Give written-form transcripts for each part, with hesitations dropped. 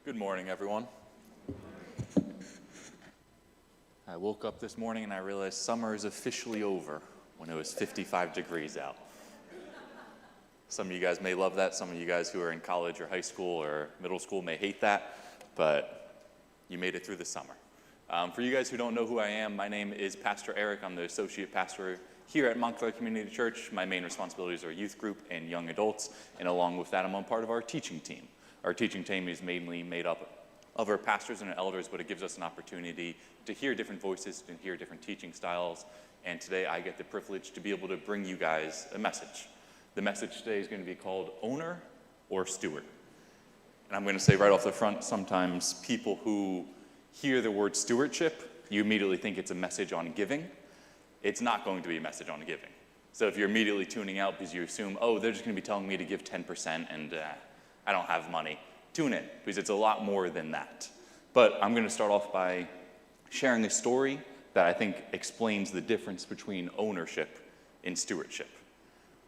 Good morning, everyone. I woke up this morning and I realized summer is officially over when it was 55 degrees out. Some of you guys may love that. Some of you guys who are in college or high school or middle school may hate that, but you made it through the summer. For you guys who don't know who I am, my name is Pastor Eric. I'm the associate pastor here at Montclair Community Church. My main responsibilities are youth group and young adults, and along with that, I'm on part of our teaching team. Our teaching team is mainly made up of our pastors and our elders, but it gives us an opportunity to hear different voices and hear different teaching styles. And today I get the privilege to be able to bring you guys a message. The message today is going to be called Owner or Steward. And I'm going to say right off the front, sometimes people who hear the word stewardship, you immediately think it's a message on giving. It's not going to be a message on giving. So if you're immediately tuning out because you assume, oh, they're just going to be telling me to give 10% and I don't have money, tune in, because it's a lot more than that. But I'm going to start off by sharing a story that I think explains the difference between ownership and stewardship.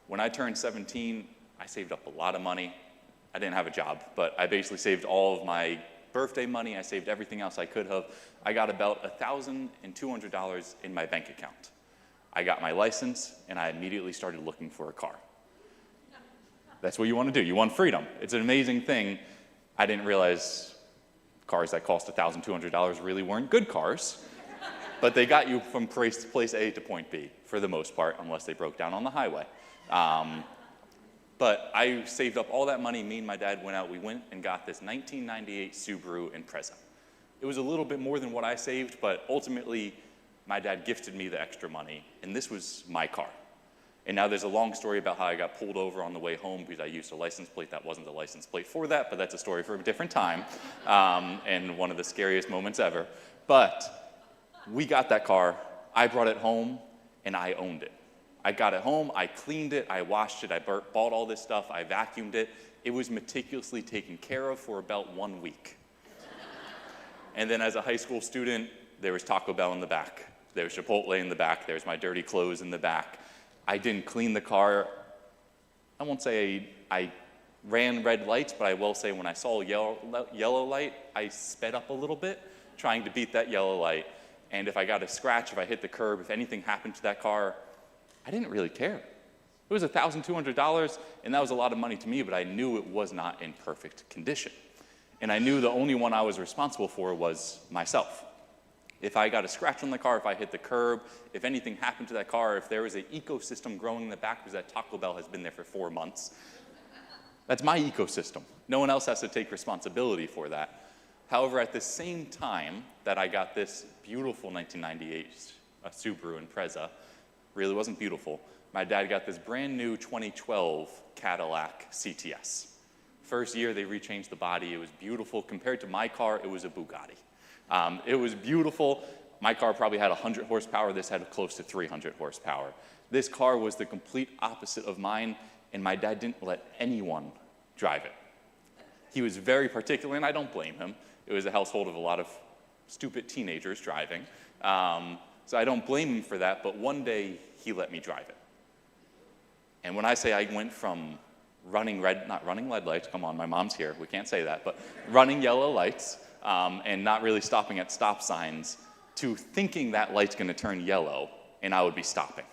When I turned 17, I saved up a lot of money. I didn't have a job, but I basically saved all of my birthday money. I saved everything else I could have. I got about $1,200 in my bank account. I got my license, and I immediately started looking for a car. That's what you want to do. You want freedom. It's an amazing thing. I didn't realize cars that cost $1,200 really weren't good cars, but they got you from place A to point B for the most part, unless they broke down on the highway. But I saved up all that money. Me and my dad went out. We went and got this 1998 Subaru Impreza. It was a little bit more than what I saved, but ultimately, my dad gifted me the extra money, and this was my car. And now there's a long story about how I got pulled over on the way home because I used a license plate that wasn't the license plate for that, but that's a story for a different time, and one of the scariest moments ever. But we got that car, I brought it home, and I owned it. I got it home, I cleaned it, I washed it, I bought all this stuff, I vacuumed it. It was meticulously taken care of for about 1 week. And then as a high school student, there was Taco Bell in the back. There was Chipotle in the back. There's my dirty clothes in the back. I didn't clean the car. I won't say I ran red lights, but I will say when I saw a yellow light, I sped up a little bit, trying to beat that yellow light. And if I got a scratch, if I hit the curb, if anything happened to that car, I didn't really care. It was $1,200, and that was a lot of money to me, but I knew it was not in perfect condition. And I knew the only one I was responsible for was myself. If I got a scratch on the car, if I hit the curb, if anything happened to that car, if there was an ecosystem growing in the back because that Taco Bell has been there for 4 months, that's my ecosystem. No one else has to take responsibility for that. However, at the same time that I got this beautiful 1998 Subaru Impreza, really wasn't beautiful, my dad got this brand new 2012 Cadillac CTS. First year, they rechanged the body. It was beautiful. Compared to my car, it was a Bugatti. It was beautiful. My car probably had 100 horsepower. This had close to 300 horsepower. This car was the complete opposite of mine, and my dad didn't let anyone drive it. He was very particular, and I don't blame him. It was a household of a lot of stupid teenagers driving. So I don't blame him for that, but one day he let me drive it. And when I say I went from not running red lights, come on, my mom's here, we can't say that, but running yellow lights, and not really stopping at stop signs, to thinking that light's going to turn yellow and I would be stopping,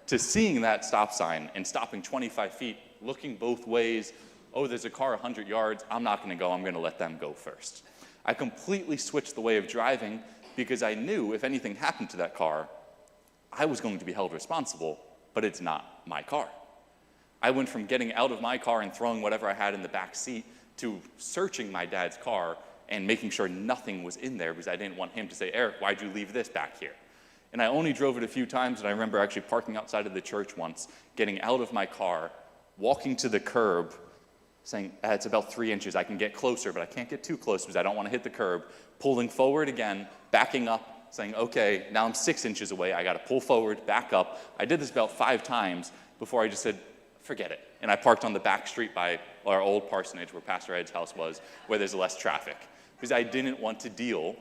to seeing that stop sign and stopping 25 feet, looking both ways, oh, there's a car 100 yards, I'm not going to go, I'm going to let them go first. I completely switched the way of driving because I knew if anything happened to that car, I was going to be held responsible, but it's not my car. I went from getting out of my car and throwing whatever I had in the back seat to searching my dad's car and making sure nothing was in there because I didn't want him to say, Eric, why'd you leave this back here? And I only drove it a few times, and I remember actually parking outside of the church once, getting out of my car, walking to the curb, saying, it's about 3 inches, I can get closer, but I can't get too close because I don't want to hit the curb, pulling forward again, backing up, saying, okay, now I'm 6 inches away, I got to pull forward, back up. I did this about 5 times before I just said, forget it. And I parked on the back street by our old parsonage where Pastor Ed's house was, where there's less traffic, because I didn't want to deal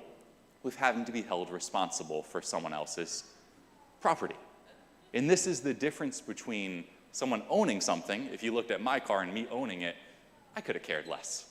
with having to be held responsible for someone else's property. And this is the difference between someone owning something. If you looked at my car and me owning it, I could have cared less.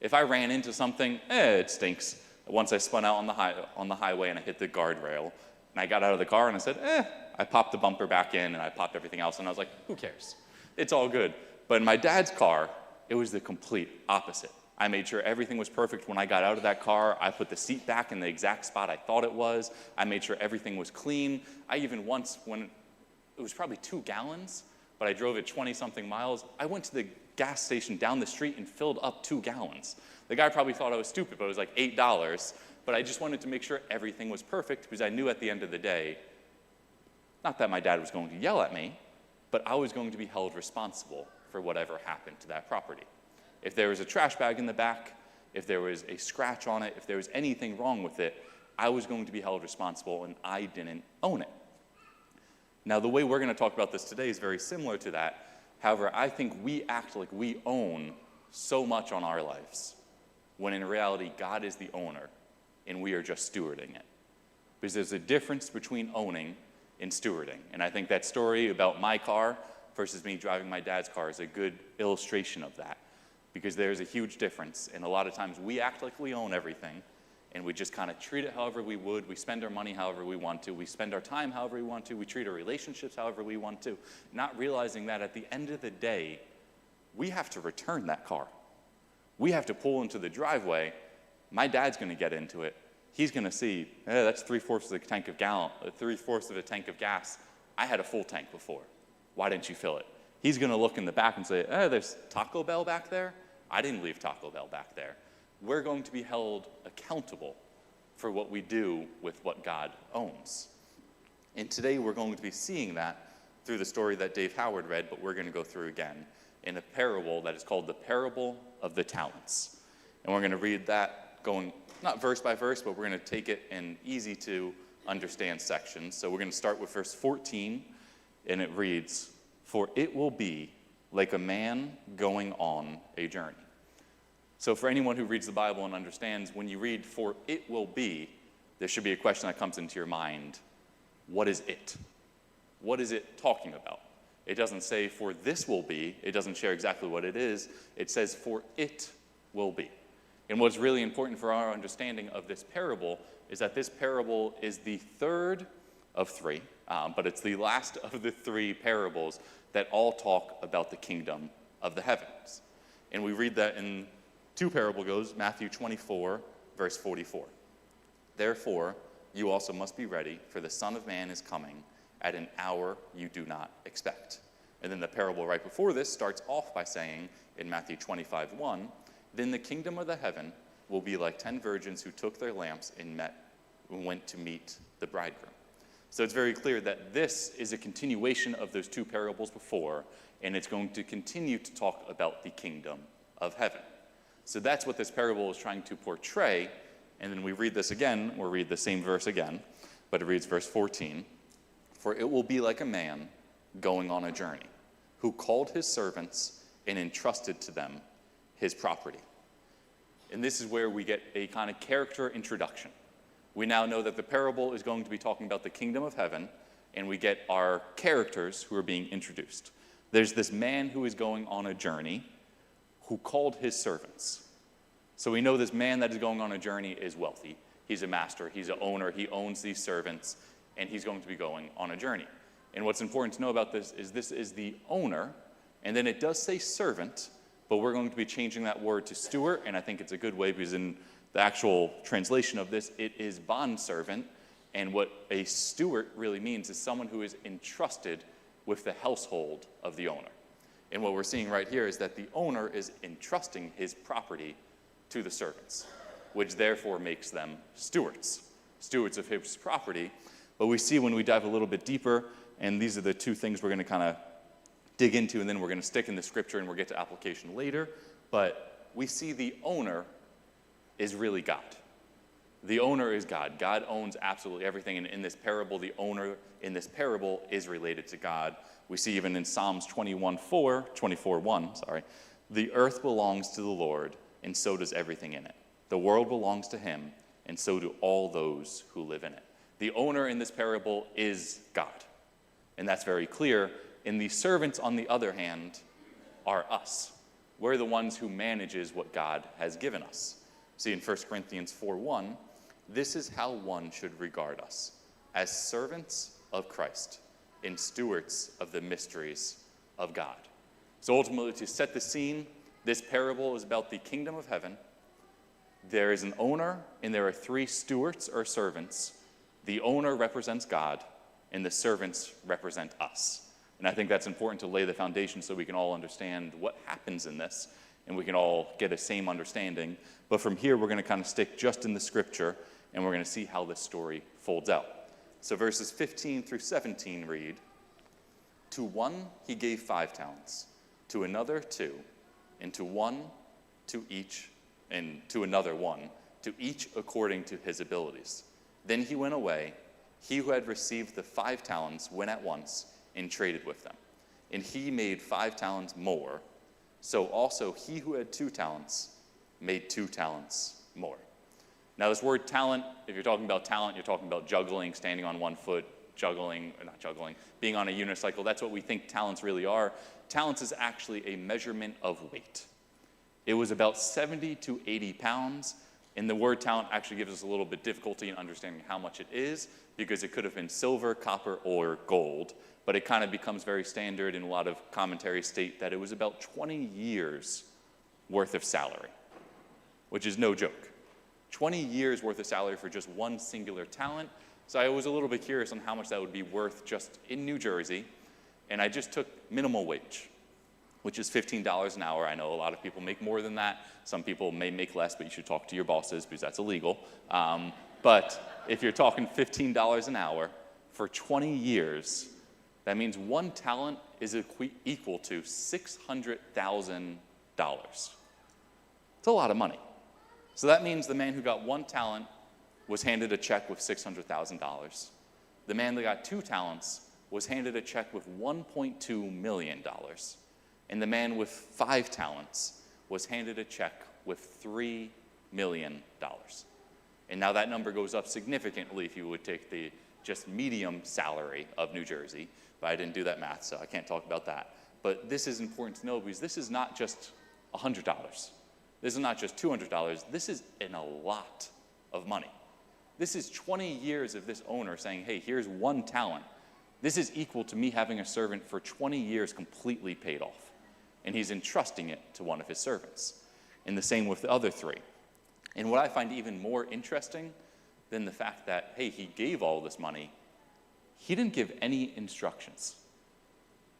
If I ran into something, it stinks. Once I spun out on the highway and I hit the guardrail, and I got out of the car and I said, I popped the bumper back in and I popped everything else, and I was like, who cares? It's all good. But in my dad's car, it was the complete opposite. I made sure everything was perfect when I got out of that car. I put the seat back in the exact spot I thought it was. I made sure everything was clean. I even once, when it was probably 2 gallons, but I drove it 20-something miles, I went to the gas station down the street and filled up 2 gallons. The guy probably thought I was stupid, but it was like $8. But I just wanted to make sure everything was perfect because I knew at the end of the day, not that my dad was going to yell at me, but I was going to be held responsible for whatever happened to that property. If there was a trash bag in the back, if there was a scratch on it, if there was anything wrong with it, I was going to be held responsible and I didn't own it. Now, the way we're going to talk about this today is very similar to that. However, I think we act like we own so much on our lives, when in reality, God is the owner and we are just stewarding it. Because there's a difference between owning and stewarding. And I think that story about my car versus me driving my dad's car is a good illustration of that. Because there's a huge difference. And a lot of times we act like we own everything, and we just kind of treat it however we would. We spend our money however we want to. We spend our time however we want to. We treat our relationships however we want to, not realizing that at the end of the day, we have to return that car. We have to pull into the driveway. My dad's going to get into it. He's going to see, that's 3/4 of a tank of gas. I had a full tank before. Why didn't you fill it? He's going to look in the back and say, there's Taco Bell back there? I didn't leave Taco Bell back there. We're going to be held accountable for what we do with what God owns. And today we're going to be seeing that through the story that Dave Howard read, but we're going to go through again in a parable that is called the Parable of the Talents. And we're going to read that going not verse by verse, but we're going to take it in easy to understand sections. So we're going to start with verse 14, and it reads, "For it will be like a man going on a journey." So for anyone who reads the Bible and understands, when you read "for it will be," there should be a question that comes into your mind. What is it? What is it talking about? It doesn't say "for this will be." It doesn't share exactly what it is. It says "for it will be." And what's really important for our understanding of this parable is that this parable is the third of 3, but it's the last of the 3 parables that all talk about the kingdom of the heavens. And we read that in 2 parable goes, Matthew 24, verse 44. "Therefore, you also must be ready, for the Son of Man is coming at an hour you do not expect." And then the parable right before this starts off by saying, in Matthew 25:1, "Then the kingdom of the heaven will be like 10 virgins who took their lamps and went to meet the bridegroom." So it's very clear that this is a continuation of those 2 parables before, and it's going to continue to talk about the kingdom of heaven. So that's what this parable is trying to portray. And then we read this again, we'll read the same verse again, but it reads verse 14, "For it will be like a man going on a journey, who called his servants and entrusted to them his property." And this is where we get a kind of character introduction. We now know that the parable is going to be talking about the kingdom of heaven, and we get our characters who are being introduced. There's this man who is going on a journey who called his servants. So we know this man that is going on a journey is wealthy. He's a master, he's an owner, he owns these servants, and he's going to be going on a journey. And what's important to know about this is the owner, and then it does say servant, but we're going to be changing that word to steward, and I think it's a good way because in the actual translation of this, it is bondservant, and what a steward really means is someone who is entrusted with the household of the owner. And what we're seeing right here is that the owner is entrusting his property to the servants, which therefore makes them stewards of his property. But we see when we dive a little bit deeper, and these are the 2 things we're going to kind of dig into, and then we're going to stick in the scripture and we'll get to application later. But we see the owner is really God. The owner is God. God owns absolutely everything. And in this parable, the owner in this parable is related to God. We see even in Psalms 24:1, "The earth belongs to the Lord, and so does everything in it. The world belongs to him, and so do all those who live in it." The owner in this parable is God. And that's very clear. And the servants, on the other hand, are us. We're the ones who manages what God has given us. See, in 1 Corinthians 4:1, this is how one should regard us, as servants of Christ and stewards of the mysteries of God. So ultimately, to set the scene, this parable is about the kingdom of heaven. There is an owner, and there are 3 stewards or servants. The owner represents God, and the servants represent us. And I think that's important to lay the foundation so we can all understand what happens in this, and we can all get a same understanding. But from here, we're going to kind of stick just in the scripture, and we're going to see how this story folds out. So verses 15 through 17 read, "To one he gave 5 talents, to another 2, and to another 1, to each according to his abilities. Then he went away. He who had received the 5 talents went at once and traded with them. And he made 5 talents more. So also he who had 2 talents made 2 talents more." Now this word talent, if you're talking about talent, you're talking about juggling, standing on one foot, being on a unicycle. That's what we think talents really are. Talents is actually a measurement of weight. It was about 70 to 80 pounds, and the word talent actually gives us a little bit difficulty in understanding how much it is, because it could have been silver, copper, or gold, but it kind of becomes very standard, and a lot of commentaries state that it was about 20 years worth of salary, which is no joke. 20 years worth of salary for just one singular talent. So I was a little bit curious on how much that would be worth just in New Jersey, and I just took minimum wage, which is $15 an hour. I know a lot of people make more than that. Some people may make less, but you should talk to your bosses because that's illegal. But if you're talking $15 an hour for 20 years, that means one talent is equal to $600,000. It's a lot of money. So that means the man who got 1 talent was handed a check with $600,000. The man that got 2 talents was handed a check with $1.2 million. And the man with 5 talents was handed a check with $3 million. And now that number goes up significantly if you would take the just medium salary of New Jersey. But I didn't do that math, so I can't talk about that. But this is important to know because this is not just $100. This is not just $200. This is a lot of money. This is 20 years of this owner saying, hey, here's 1 talent. This is equal to me having a servant for 20 years completely paid off. And he's entrusting it to one of his servants. And the same with the other 3. And what I find even more interesting than the fact that, hey, he gave all this money, he didn't give any instructions.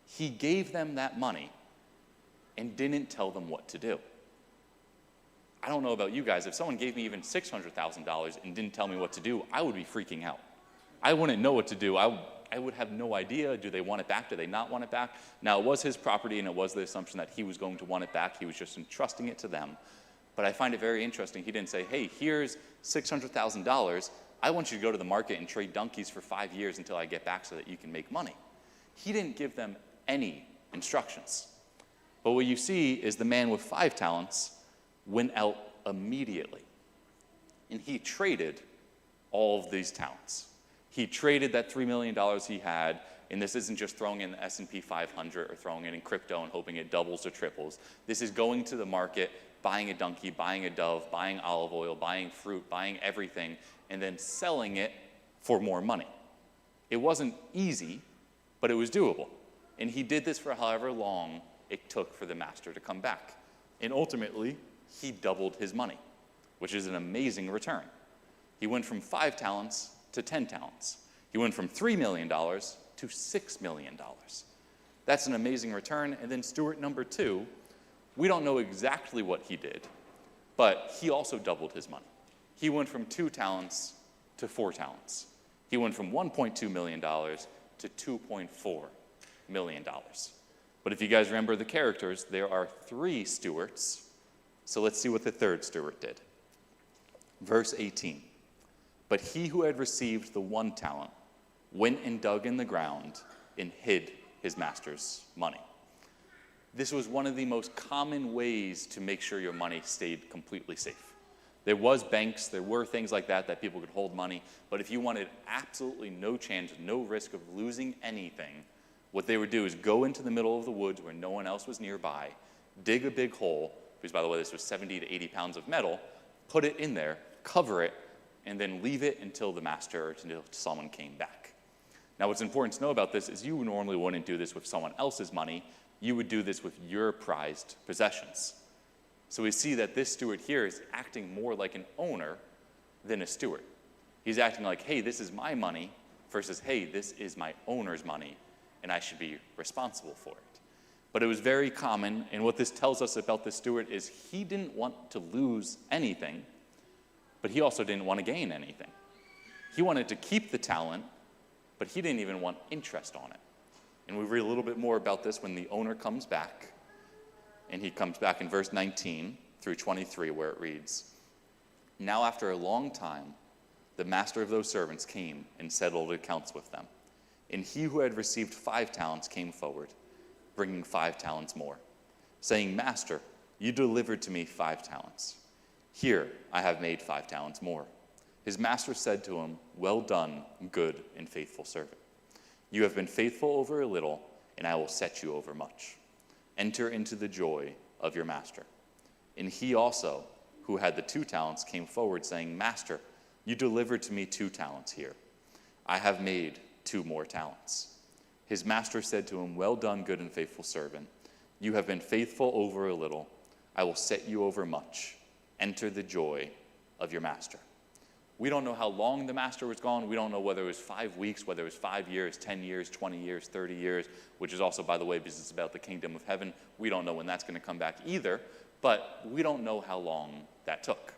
He gave them that money and didn't tell them what to do. I don't know about you guys. If someone gave me even $600,000 and didn't tell me what to do, I would be freaking out. I wouldn't know what to do. I would have no idea. Do they want it back? Do they not want it back? Now, it was his property, and it was the assumption that he was going to want it back. He was just entrusting it to them. But I find it very interesting. He didn't say, hey, here's $600,000. I want you to go to the market and trade donkeys for 5 years until I get back so that you can make money. He didn't give them any instructions. But what you see is the man with 5 talents went out immediately. And he traded all of these talents. He traded that $3 million he had, and this isn't just throwing in the S&P 500 or throwing it in crypto and hoping it doubles or triples. This is going to the market, buying a donkey, buying a dove, buying olive oil, buying fruit, buying everything, and then selling it for more money. It wasn't easy, but it was doable. And he did this for however long it took for the master to come back. And ultimately, he doubled his money, which is an amazing return. He went from 5 talents to 10 talents. He went from $3 million to $6 million. That's an amazing return. And then steward number 2, we don't know exactly what he did, but he also doubled his money. He went from 2 talents to 4 talents. He went from $1.2 million to $2.4 million. But if you guys remember the characters, there are 3 stewards. So let's see what the 3rd steward did. Verse 18. But he who had received the 1 talent went and dug in the ground and hid his master's money. This was one of the most common ways to make sure your money stayed completely safe. There was banks, there were things like that people could hold money, but if you wanted absolutely no chance, no risk of losing anything, what they would do is go into the middle of the woods where no one else was nearby, dig a big hole, because by the way, this was 70 to 80 pounds of metal, put it in there, cover it, and then leave it until the master or until someone came back. Now, what's important to know about this is you normally wouldn't do this with someone else's money. You would do this with your prized possessions. So we see that this steward here is acting more like an owner than a steward. He's acting like, hey, this is my money, versus, hey, this is my owner's money, and I should be responsible for it. But it was very common, and what this tells us about this steward is he didn't want to lose anything, but he also didn't want to gain anything. He wanted to keep the talent, but he didn't even want interest on it. And we read a little bit more about this when the owner comes back, and he comes back in verse 19 through 23, where it reads, "Now after a long time, the master of those servants came and settled accounts with them. And he who had received 5 talents came forward, bringing 5 talents more, saying, 'Master, you delivered to me 5 talents. Here I have made 5 talents more.' His master said to him, 'Well done, good and faithful servant. You have been faithful over a little, and I will set you over much. Enter into the joy of your master.' And he also, who had the 2 talents, came forward, saying, 'Master, you delivered to me 2 talents here. I have made 2 more talents.' His master said to him, 'Well done, good and faithful servant. You have been faithful over a little. I will set you over much. Enter the joy of your master.'" We don't know how long the master was gone. We don't know whether it was 5 weeks, whether it was 5 years, 10 years, 20 years, 30 years, which is also, by the way, because it's about the kingdom of heaven. We don't know when that's going to come back either, but we don't know how long that took.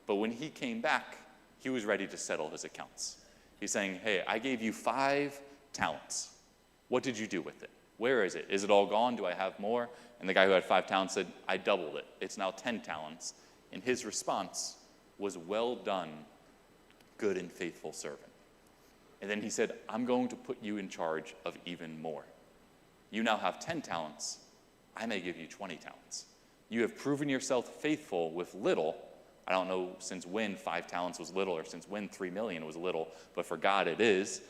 But when he came back, he was ready to settle his accounts. He's saying, "Hey, I gave you 5 talents. What did you do with it? Where is it? Is it all gone? Do I have more?" And the guy who had 5 talents said, "I doubled it. It's now 10 talents. And his response was, "Well done, good and faithful servant." And then he said, "I'm going to put you in charge of even more. You now have 10 talents. I may give you 20 talents. You have proven yourself faithful with little." I don't know since when 5 talents was little or since when 3 million was little, but for God it is.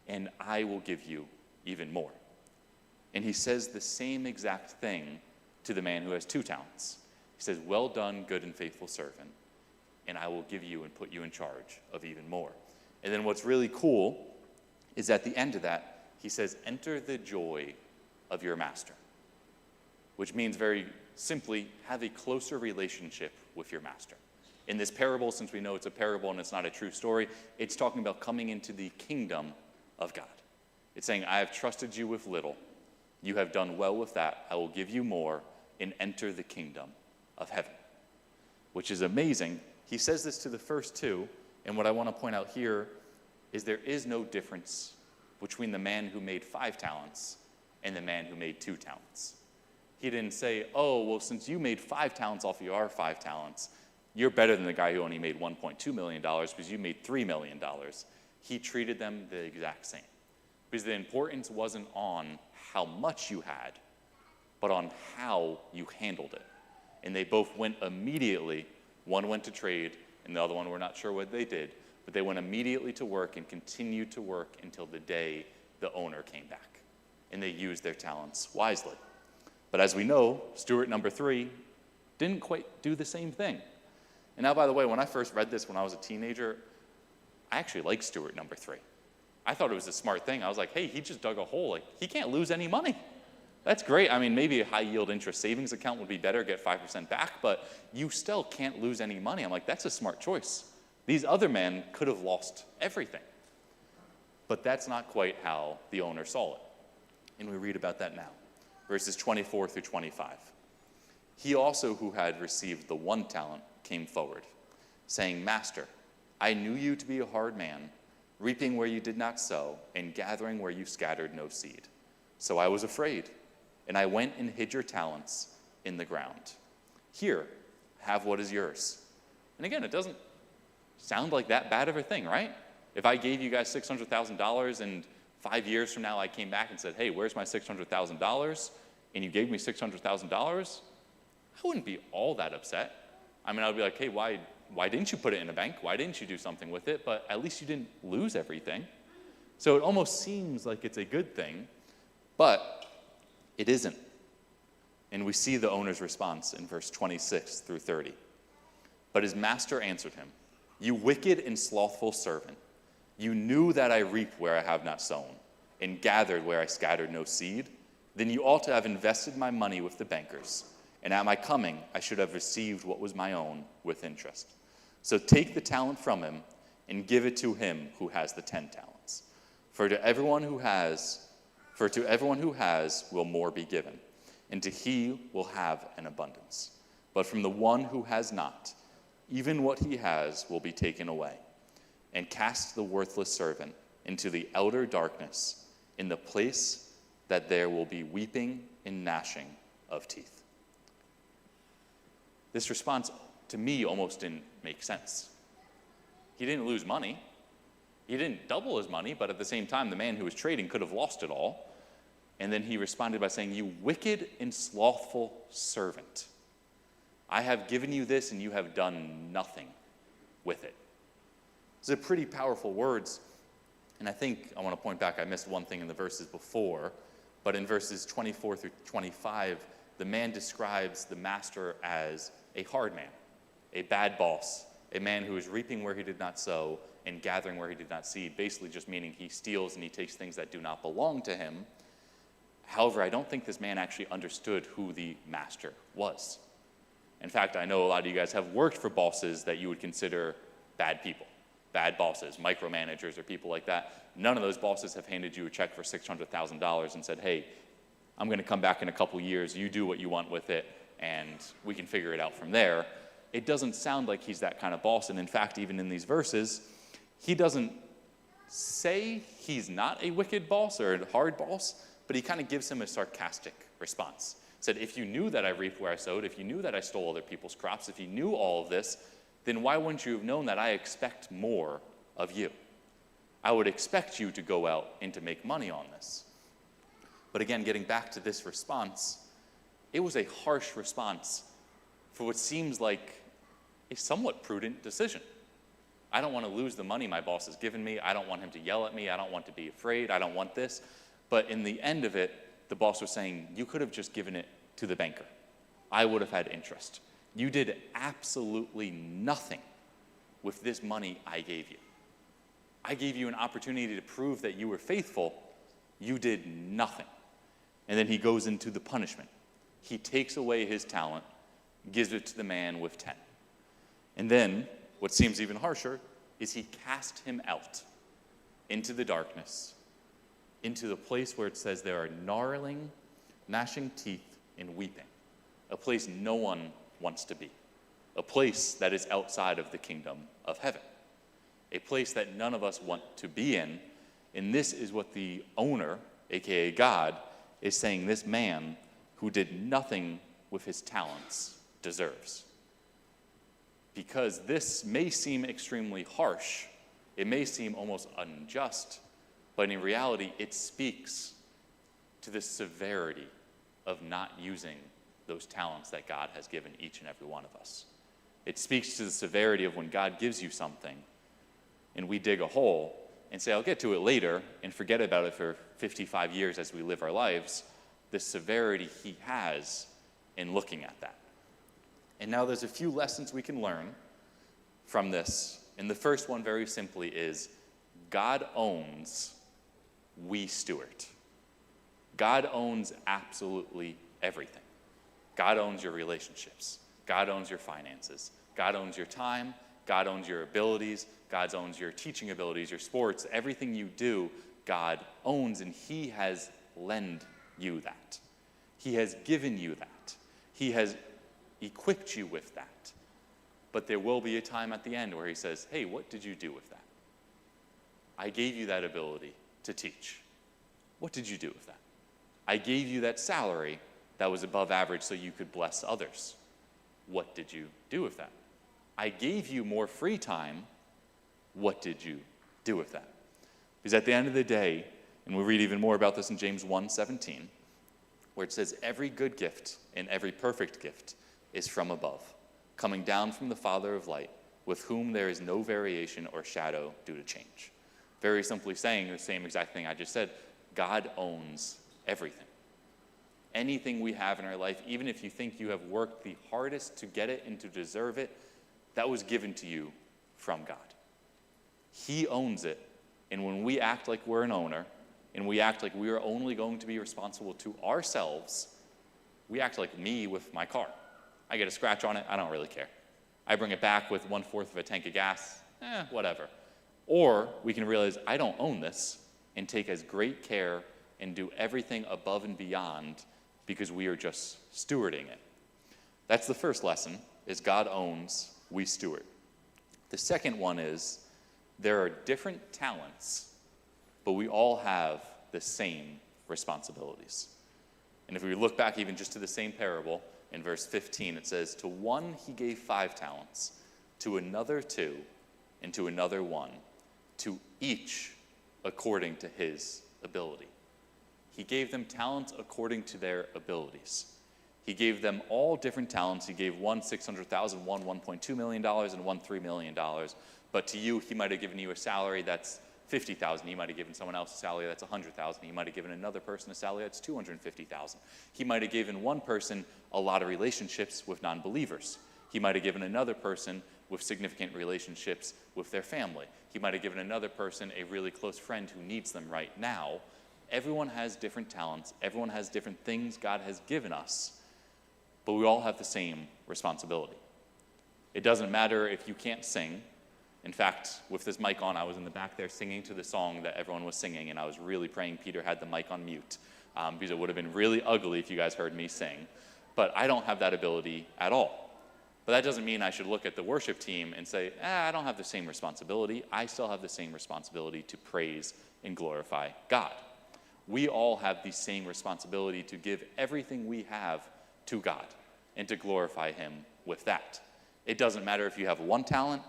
"And I will give you even more." And he says the same exact thing to the man who has 2 talents. He says, "Well done, good and faithful servant, and I will give you and put you in charge of even more." And then what's really cool is at the end of that, he says, "Enter the joy of your master," which means very simply, have a closer relationship with your master. In this parable, since we know it's a parable and it's not a true story, it's talking about coming into the kingdom of God. It's saying, "I have trusted you with little. You have done well with that. I will give you more, and enter the kingdom of heaven," which is amazing. He says this to the first 2, and what I want to point out here is there is no difference between the man who made 5 talents and the man who made 2 talents. He didn't say, "Oh, well, since you made 5 talents off of your 5 talents, you're better than the guy who only made $1.2 million because you made $3 million. He treated them the exact same. Because the importance wasn't on how much you had, but on how you handled it. And they both went immediately. One went to trade, and the other one, we're not sure what they did, but they went immediately to work and continued to work until the day the owner came back. And they used their talents wisely. But as we know, steward number 3 didn't quite do the same thing. And now, by the way, when I first read this when I was a teenager, I actually liked steward number 3. I thought it was a smart thing. I was like, hey, he just dug a hole. Like, he can't lose any money. That's great. I mean, maybe a high-yield interest savings account would be better, get 5% back, but you still can't lose any money. I'm like, that's a smart choice. These other men could have lost everything. But that's not quite how the owner saw it. And we read about that now. Verses 24 through 25. He also, who had received the 1 talent, came forward, saying, "Master, I knew you to be a hard man, reaping where you did not sow, and gathering where you scattered no seed. So I was afraid, and I went and hid your talents in the ground. Here, have what is yours." And again, it doesn't sound like that bad of a thing, right? If I gave you guys $600,000 and 5 years from now I came back and said, hey, where's my $600,000? And you gave me $600,000, I wouldn't be all that upset. I mean, I would be like, hey, why didn't you put it in a bank? Why didn't you do something with it? But at least you didn't lose everything. So it almost seems like it's a good thing, but it isn't. And we see the owner's response in verse 26 through 30. But his master answered him, "You wicked and slothful servant, you knew that I reap where I have not sown, and gathered where I scattered no seed. Then you ought to have invested my money with the bankers, and at my coming I should have received what was my own with interest. So take the talent from him and give it to him who has the 10 talents. For to everyone who has will more be given, and to he will have an abundance. But from the one who has not, even what he has will be taken away. And cast the worthless servant into the outer darkness, in the place that there will be weeping and gnashing of teeth." This response, to me, almost didn't make sense. He didn't lose money. He didn't double his money, but at the same time, the man who was trading could have lost it all. And then he responded by saying, "You wicked and slothful servant, I have given you this and you have done nothing with it." These are pretty powerful words. And I think I want to point back, I missed one thing in the verses before, but in verses 24 through 25, the man describes the master as a hard man, a bad boss, a man who is reaping where he did not sow and gathering where he did not seed, basically just meaning he steals and he takes things that do not belong to him. However, I don't think this man actually understood who the master was. In fact, I know a lot of you guys have worked for bosses that you would consider bad people, bad bosses, micromanagers, or people like that. None of those bosses have handed you a check for $600,000 and said, "Hey, I'm going to come back in a couple years, you do what you want with it, and we can figure it out from there." It doesn't sound like he's that kind of boss, and in fact, even in these verses, he doesn't say he's not a wicked boss or a hard boss, but he kind of gives him a sarcastic response. He said, "If you knew that I reaped where I sowed, if you knew that I stole other people's crops, if you knew all of this, then why wouldn't you have known that I expect more of you? I would expect you to go out and to make money on this." But again, getting back to this response, it was a harsh response for what seems like a somewhat prudent decision. I don't want to lose the money my boss has given me. I don't want him to yell at me. I don't want to be afraid. I don't want this. But in the end of it, the boss was saying, "You could have just given it to the banker. I would have had interest. You did absolutely nothing with this money I gave you. I gave you an opportunity to prove that you were faithful. You did nothing." And then he goes into the punishment. He takes away his talent, gives it to the man with 10. And then, what seems even harsher, is he cast him out into the darkness, into the place where it says there are gnarling, gnashing teeth, and weeping, a place no one wants to be, a place that is outside of the kingdom of heaven, a place that none of us want to be in. And this is what the owner, aka God, is saying this man who did nothing with his talents deserves. Because this may seem extremely harsh, it may seem almost unjust, but in reality, it speaks to the severity of not using those talents that God has given each and every one of us. It speaks to the severity of when God gives you something and we dig a hole and say, "I'll get to it later," and forget about it for 55 years as we live our lives, the severity he has in looking at that. And now there's a few lessons we can learn from this. And the first one, very simply, is God owns, we steward. God owns absolutely everything. God owns your relationships. God owns your finances. God owns your time. God owns your abilities. God owns your teaching abilities, your sports. Everything you do, God owns, and he has lent you that. He has given you that. He has equipped you with that. But there will be a time at the end where he says, "Hey, what did you do with that? I gave you that ability to teach. What did you do with that? I gave you that salary that was above average so you could bless others. What did you do with that? I gave you more free time. What did you do with that?" Because at the end of the day, and we'll read even more about this in James 1:17, where it says, "Every good gift and every perfect gift is from above, coming down from the Father of light, with whom there is no variation or shadow due to change." Very simply saying the same exact thing I just said, God owns everything. anything we have in our life, even if you think you have worked the hardest to get it and to deserve it, that was given to you from God. He owns it. And when we act like we're an owner, and we act like we are only going to be responsible to ourselves, we act like me with my car. I get a scratch on it, I don't really care. I bring it back with 1/4 of a tank of gas, whatever. Or we can realize I don't own this and take as great care and do everything above and beyond because we are just stewarding it. That's the first lesson, is God owns, we steward. The second one is there are different talents, but we all have the same responsibilities. And if we look back even just to the same parable, in verse 15, it says, to one he gave 5 talents, to another 2, and to another 1, to each according to his ability. He gave them talents according to their abilities. He gave them all different talents. He gave one $600,000, one $1.2 million, and one $3 million. But to you, he might have given you a salary that's $50,000. He might have given someone else a salary that's $100,000. He might have given another person a salary that's $250,000. He might have given one person a lot of relationships with non-believers. He might have given another person with significant relationships with their family. He might have given another person a really close friend who needs them right now. Everyone has different talents. Everyone has different things God has given us, but we all have the same responsibility. It doesn't matter if you can't sing. In fact, with this mic on, I was in the back there singing to the song that everyone was singing, and I was really praying Peter had the mic on mute, because it would have been really ugly if you guys heard me sing. But I don't have that ability at all. But that doesn't mean I should look at the worship team and say, I don't have the same responsibility. I still have the same responsibility to praise and glorify God. We all have the same responsibility to give everything we have to God and to glorify him with that. It doesn't matter if you have 1 talent.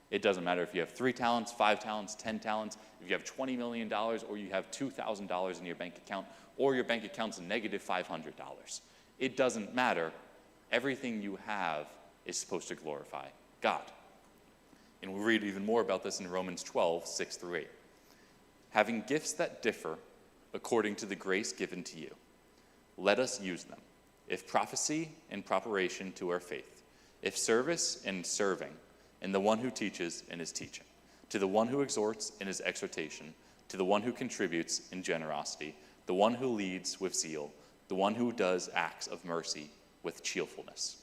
It doesn't matter if you have 3 talents, 5 talents, 10 talents, if you have $20 million, or you have $2,000 in your bank account, or your bank account's negative $500. It doesn't matter. Everything you have is supposed to glorify God. And we'll read even more about this in Romans 12, 6 through 8. Having gifts that differ according to the grace given to you, let us use them. If prophecy, in preparation to our faith. If service, in serving. And the one who teaches in his teaching, to the one who exhorts in his exhortation, to the one who contributes in generosity, the one who leads with zeal, the one who does acts of mercy with cheerfulness.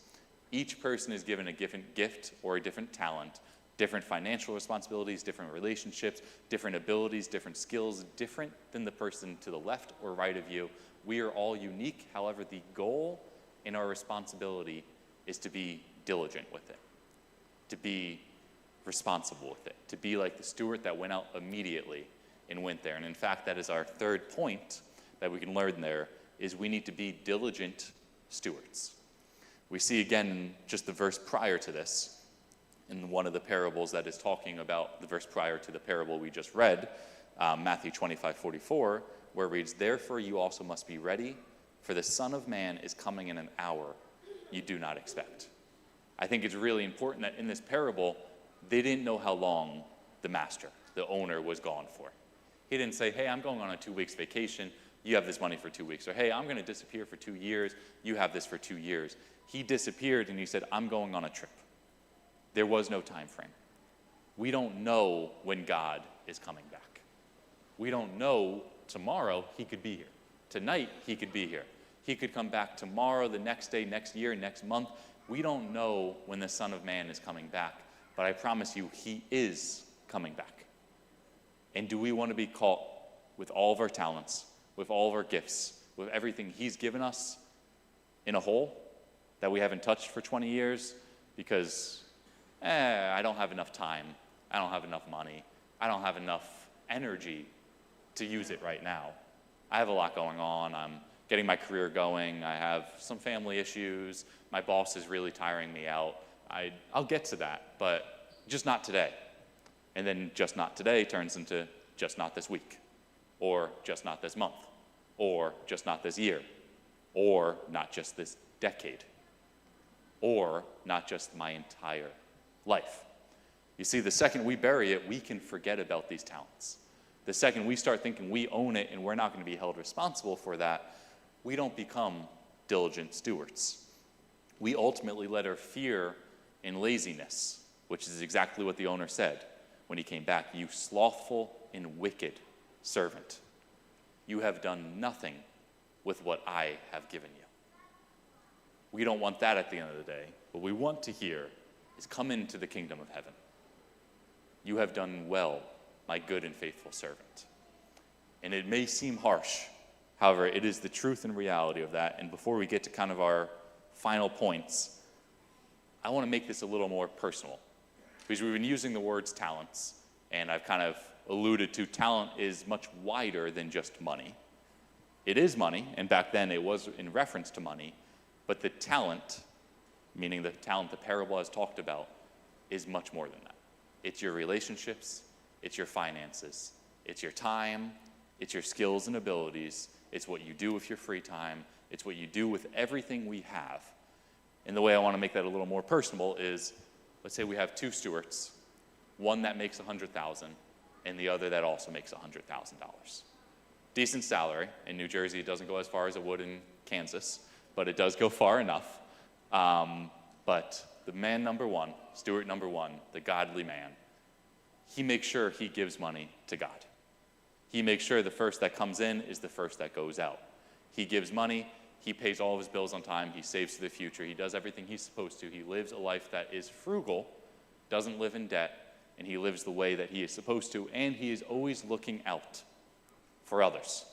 Each person is given a different gift or a different talent, different financial responsibilities, different relationships, different abilities, different skills, different than the person to the left or right of you. We are all unique. However, the goal and our responsibility is to be diligent with it, to be responsible with it, to be like the steward that went out immediately and went there. And in fact, that is our third point that we can learn there, is we need to be diligent stewards. We see again in just the verse prior to this, in one of the parables that is talking about the verse prior to the parable we just read, Matthew 25:44, where it reads, therefore you also must be ready, for the Son of Man is coming in an hour you do not expect. I think it's really important that in this parable, they didn't know how long the master, the owner, was gone for. He didn't say, hey, I'm going on a 2 weeks vacation. You have this money for 2 weeks. Or, hey, I'm going to disappear for 2 years. You have this for 2 years. He disappeared and he said, I'm going on a trip. There was no time frame. We don't know when God is coming back. We don't know tomorrow he could be here. Tonight he could be here. He could come back tomorrow, the next day, next year, next month. We don't know when the Son of Man is coming back, but I promise you, he is coming back. And do we want to be caught with all of our talents, with all of our gifts, with everything he's given us in a hole that we haven't touched for 20 years because, I don't have enough time, I don't have enough money, I don't have enough energy to use it right now. I have a lot going on. I'm getting my career going. I have some family issues. My boss is really tiring me out. I'll get to that, but just not today. And then just not today turns into just not this week, or just not this month, or just not this year, or not just this decade, or not just my entire life. You see, the second we bury it, we can forget about these talents. The second we start thinking we own it and we're not going to be held responsible for that, we don't become diligent stewards. We ultimately let our fear and laziness, which is exactly what the owner said when he came back, "You slothful and wicked servant, you have done nothing with what I have given you." We don't want that at the end of the day. What we want to hear is, "Come into the kingdom of heaven. You have done well, my good and faithful servant." And it may seem harsh, however, it is the truth and reality of that. And before we get to kind of our final points, I want to make this a little more personal, because we've been using the words talents, and I've kind of alluded to talent is much wider than just money. It is money, and back then it was in reference to money, but the talent, meaning the talent the parable has talked about, is much more than that. It's your relationships, it's your finances, it's your time, it's your skills and abilities, it's what you do with your free time, it's what you do with everything we have. And the way I want to make that a little more personal is, let's say we have two stewards, one that makes $100,000 and the other that also makes $100,000. Decent salary. In New Jersey, it doesn't go as far as it would in Kansas, but it does go far enough. But the man number one, steward number one, the godly man, he makes sure he gives money to God. He makes sure the first that comes in is the first that goes out. He gives money, he pays all of his bills on time, he saves for the future, he does everything he's supposed to. He lives a life that is frugal, doesn't live in debt, and he lives the way that he is supposed to, and he is always looking out for others.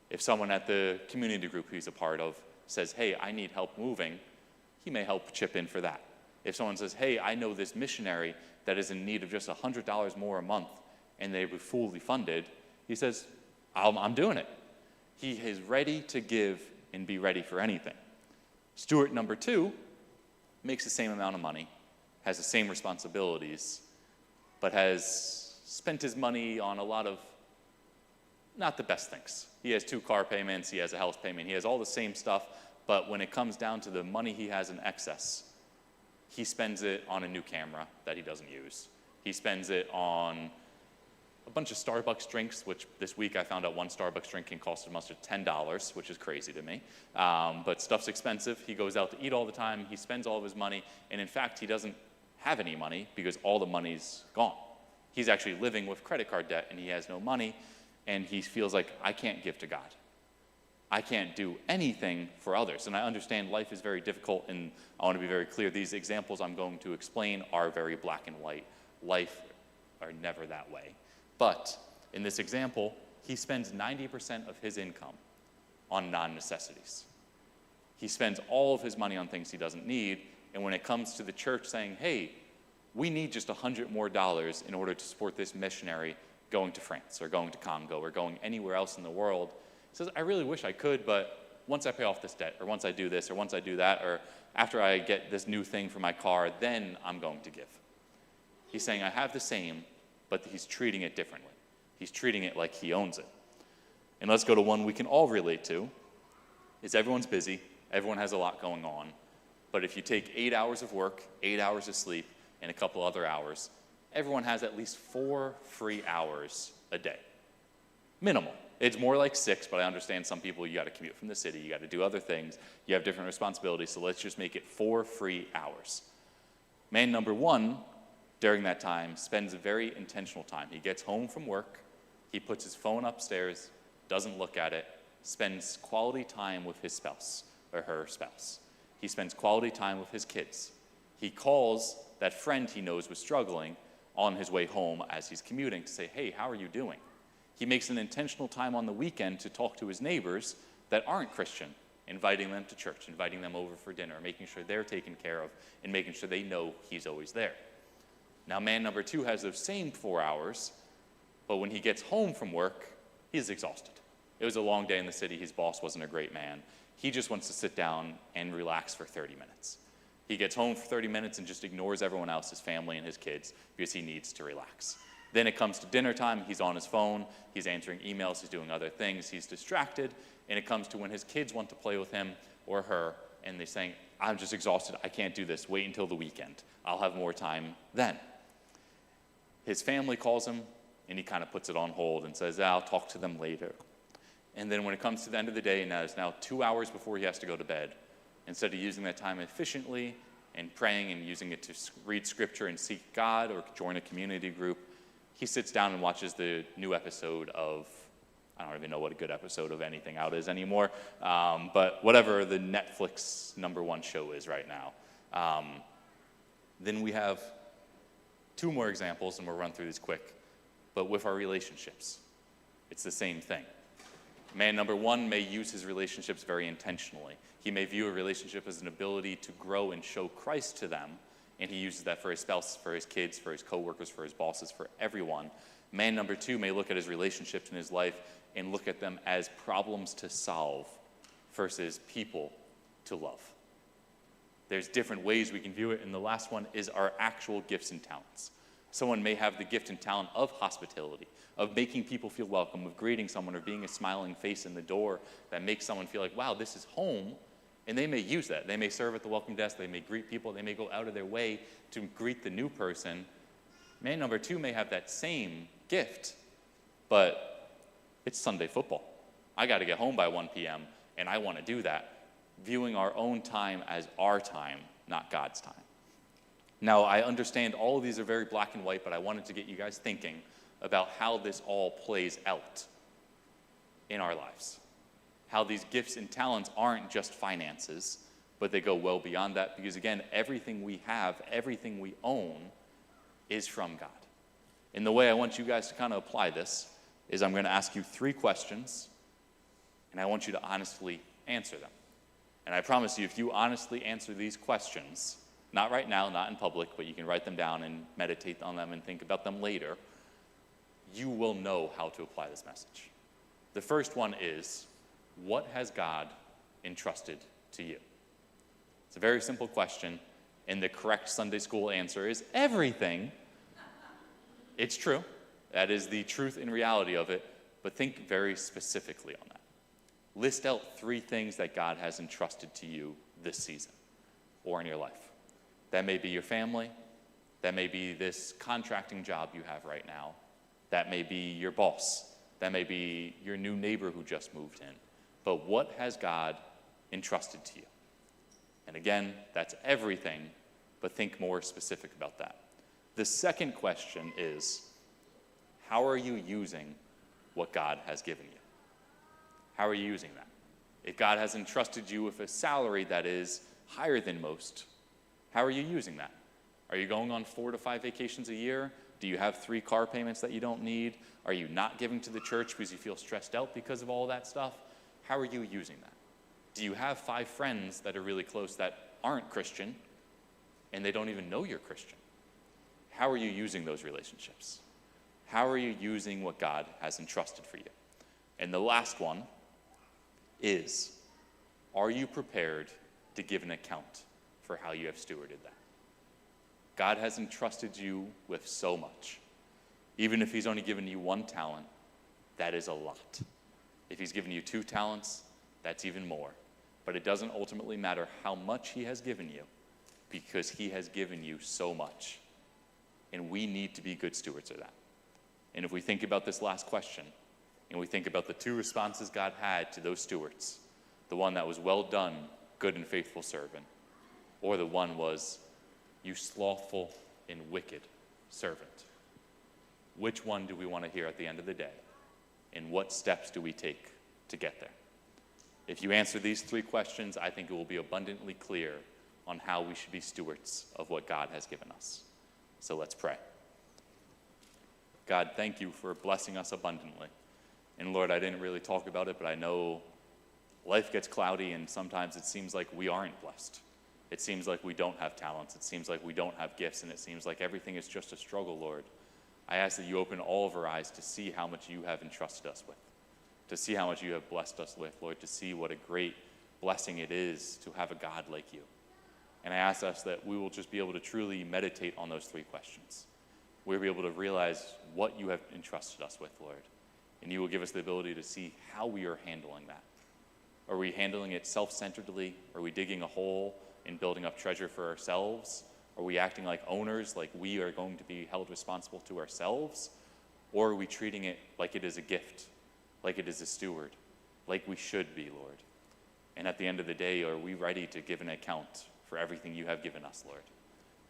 If someone at the community group he's a part of says, "Hey, I need help moving," he may help chip in for that. If someone says, "Hey, I know this missionary that is in need of just $100 more a month," and they were fully funded, he says, I'm doing it. He is ready to give and be ready for anything. Steward number two makes the same amount of money, has the same responsibilities, but has spent his money on a lot of not the best things. He has 2 car payments, he has a house payment, he has all the same stuff, but when it comes down to the money he has in excess, he spends it on a new camera that he doesn't use. He spends it on a bunch of Starbucks drinks, which this week I found out one Starbucks drink can cost as much as $10, which is crazy to me. But stuff's expensive. He goes out to eat all the time. He spends all of his money. And in fact, he doesn't have any money because all the money's gone. He's actually living with credit card debt and he has no money. And he feels like, I can't give to God. I can't do anything for others. And I understand life is very difficult, and I want to be very clear. These examples I'm going to explain are very black and white. Life are never that way. But in this example, he spends 90% of his income on non-necessities. He spends all of his money on things he doesn't need, and when it comes to the church saying, "Hey, we need just $100 more in order to support this missionary going to France or going to Congo or going anywhere else in the world," he says, "I really wish I could, but once I pay off this debt, or once I do this, or once I do that, or after I get this new thing for my car, then I'm going to give." He's saying, I have the same, but he's treating it differently. He's treating it like he owns it. And let's go to one we can all relate to, is everyone's busy, everyone has a lot going on, but if you take 8 hours of work, 8 hours of sleep, and a couple other hours, everyone has at least 4 free hours a day. Minimal. It's more like 6, but I understand some people, you got to commute from the city, you got to do other things, you have different responsibilities, so let's just make it 4 free hours. Man number one, during that time, spends a very intentional time. He gets home from work, he puts his phone upstairs, doesn't look at it, spends quality time with his spouse or her spouse. He spends quality time with his kids. He calls that friend he knows was struggling on his way home as he's commuting to say, "Hey, how are you doing?" He makes an intentional time on the weekend to talk to his neighbors that aren't Christian, inviting them to church, inviting them over for dinner, making sure they're taken care of, and making sure they know he's always there. Now, man number two has those same 4 hours, but when he gets home from work, he's exhausted. It was a long day in the city. His boss wasn't a great man. He just wants to sit down and relax for 30 minutes. He gets home for 30 minutes and just ignores everyone else, his family and his kids, because he needs to relax. Then it comes to dinner time, he's on his phone, he's answering emails, he's doing other things, he's distracted, and it comes to when his kids want to play with him or her, and they're saying, "I'm just exhausted, I can't do this, wait until the weekend. I'll have more time then." His family calls him, and he kind of puts it on hold and says, "I'll talk to them later." And then when it comes to the end of the day, and that is now 2 hours before he has to go to bed, instead of using that time efficiently and praying and using it to read scripture and seek God or join a community group, he sits down and watches the new episode of, I don't even know what a good episode of anything out is anymore, but whatever the Netflix #1 show is right now. Then we have 2 more examples, and we'll run through these quick. But with our relationships, it's the same thing. Man #1 may use his relationships very intentionally. He may view a relationship as an ability to grow and show Christ to them, and he uses that for his spouse, for his kids, for his coworkers, for his bosses, for everyone. Man #2 may look at his relationships in his life and look at them as problems to solve versus people to love. There's different ways we can view it, and the last one is our actual gifts and talents. Someone may have the gift and talent of hospitality, of making people feel welcome, of greeting someone, or being a smiling face in the door that makes someone feel like, wow, this is home, and they may use that. They may serve at the welcome desk, they may greet people, they may go out of their way to greet the new person. Man #2 may have that same gift, but it's Sunday football. I got to get home by 1 p.m., and I want to do that, viewing our own time as our time, not God's time. Now, I understand all of these are very black and white, but I wanted to get you guys thinking about how this all plays out in our lives. How these gifts and talents aren't just finances, but they go well beyond that, because again, everything we have, everything we own is from God. And the way I want you guys to kind of apply this is I'm going to ask you 3 questions, and I want you to honestly answer them. And I promise you, if you honestly answer these questions, not right now, not in public, but you can write them down and meditate on them and think about them later, you will know how to apply this message. The first one is, what has God entrusted to you? It's a very simple question, and the correct Sunday school answer is everything. It's true. That is the truth and reality of it, but think very specifically on that. List out 3 things that God has entrusted to you this season or in your life. That may be your family. That may be this contracting job you have right now. That may be your boss. That may be your new neighbor who just moved in. But what has God entrusted to you? And again, that's everything, but think more specific about that. The second question is, how are you using what God has given you? How are you using that? If God has entrusted you with a salary that is higher than most, how are you using that? Are you going on 4 to 5 vacations a year? Do you have 3 car payments that you don't need? Are you not giving to the church because you feel stressed out because of all that stuff? How are you using that? Do you have 5 friends that are really close that aren't Christian and they don't even know you're Christian? How are you using those relationships? How are you using what God has entrusted for you? And the last one is, are you prepared to give an account for how you have stewarded that? God has entrusted you with so much. Even if he's only given you 1 talent, that is a lot. If he's given you 2 talents, that's even more. But it doesn't ultimately matter how much he has given you, because he has given you so much. And we need to be good stewards of that. And if we think about this last question, and we think about the 2 responses God had to those stewards, the one that was, well done, good and faithful servant, or the one was, you slothful and wicked servant. Which one do we want to hear at the end of the day? And what steps do we take to get there? If you answer these 3 questions, I think it will be abundantly clear on how we should be stewards of what God has given us. So let's pray. God, thank you for blessing us abundantly. And Lord, I didn't really talk about it, but I know life gets cloudy, and sometimes it seems like we aren't blessed. It seems like we don't have talents. It seems like we don't have gifts, and it seems like everything is just a struggle, Lord. I ask that you open all of our eyes to see how much you have entrusted us with, to see how much you have blessed us with, Lord, to see what a great blessing it is to have a God like you. And I ask us that we will just be able to truly meditate on those 3 questions. We'll be able to realize what you have entrusted us with, Lord. And you will give us the ability to see how we are handling that. Are we handling it self-centeredly? Are we digging a hole and building up treasure for ourselves? Are we acting like owners, like we are going to be held responsible to ourselves? Or are we treating it like it is a gift, like it is a steward, like we should be, Lord? And at the end of the day, are we ready to give an account for everything you have given us, Lord?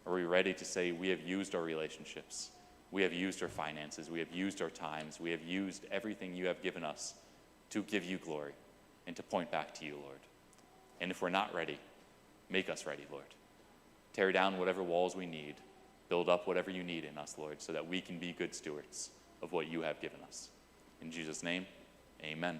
Are we ready to say we have used our relationships, we have used our finances, we have used our times, we have used everything you have given us to give you glory and to point back to you, Lord? And if we're not ready, make us ready, Lord. Tear down whatever walls we need, build up whatever you need in us, Lord, so that we can be good stewards of what you have given us. In Jesus' name, amen.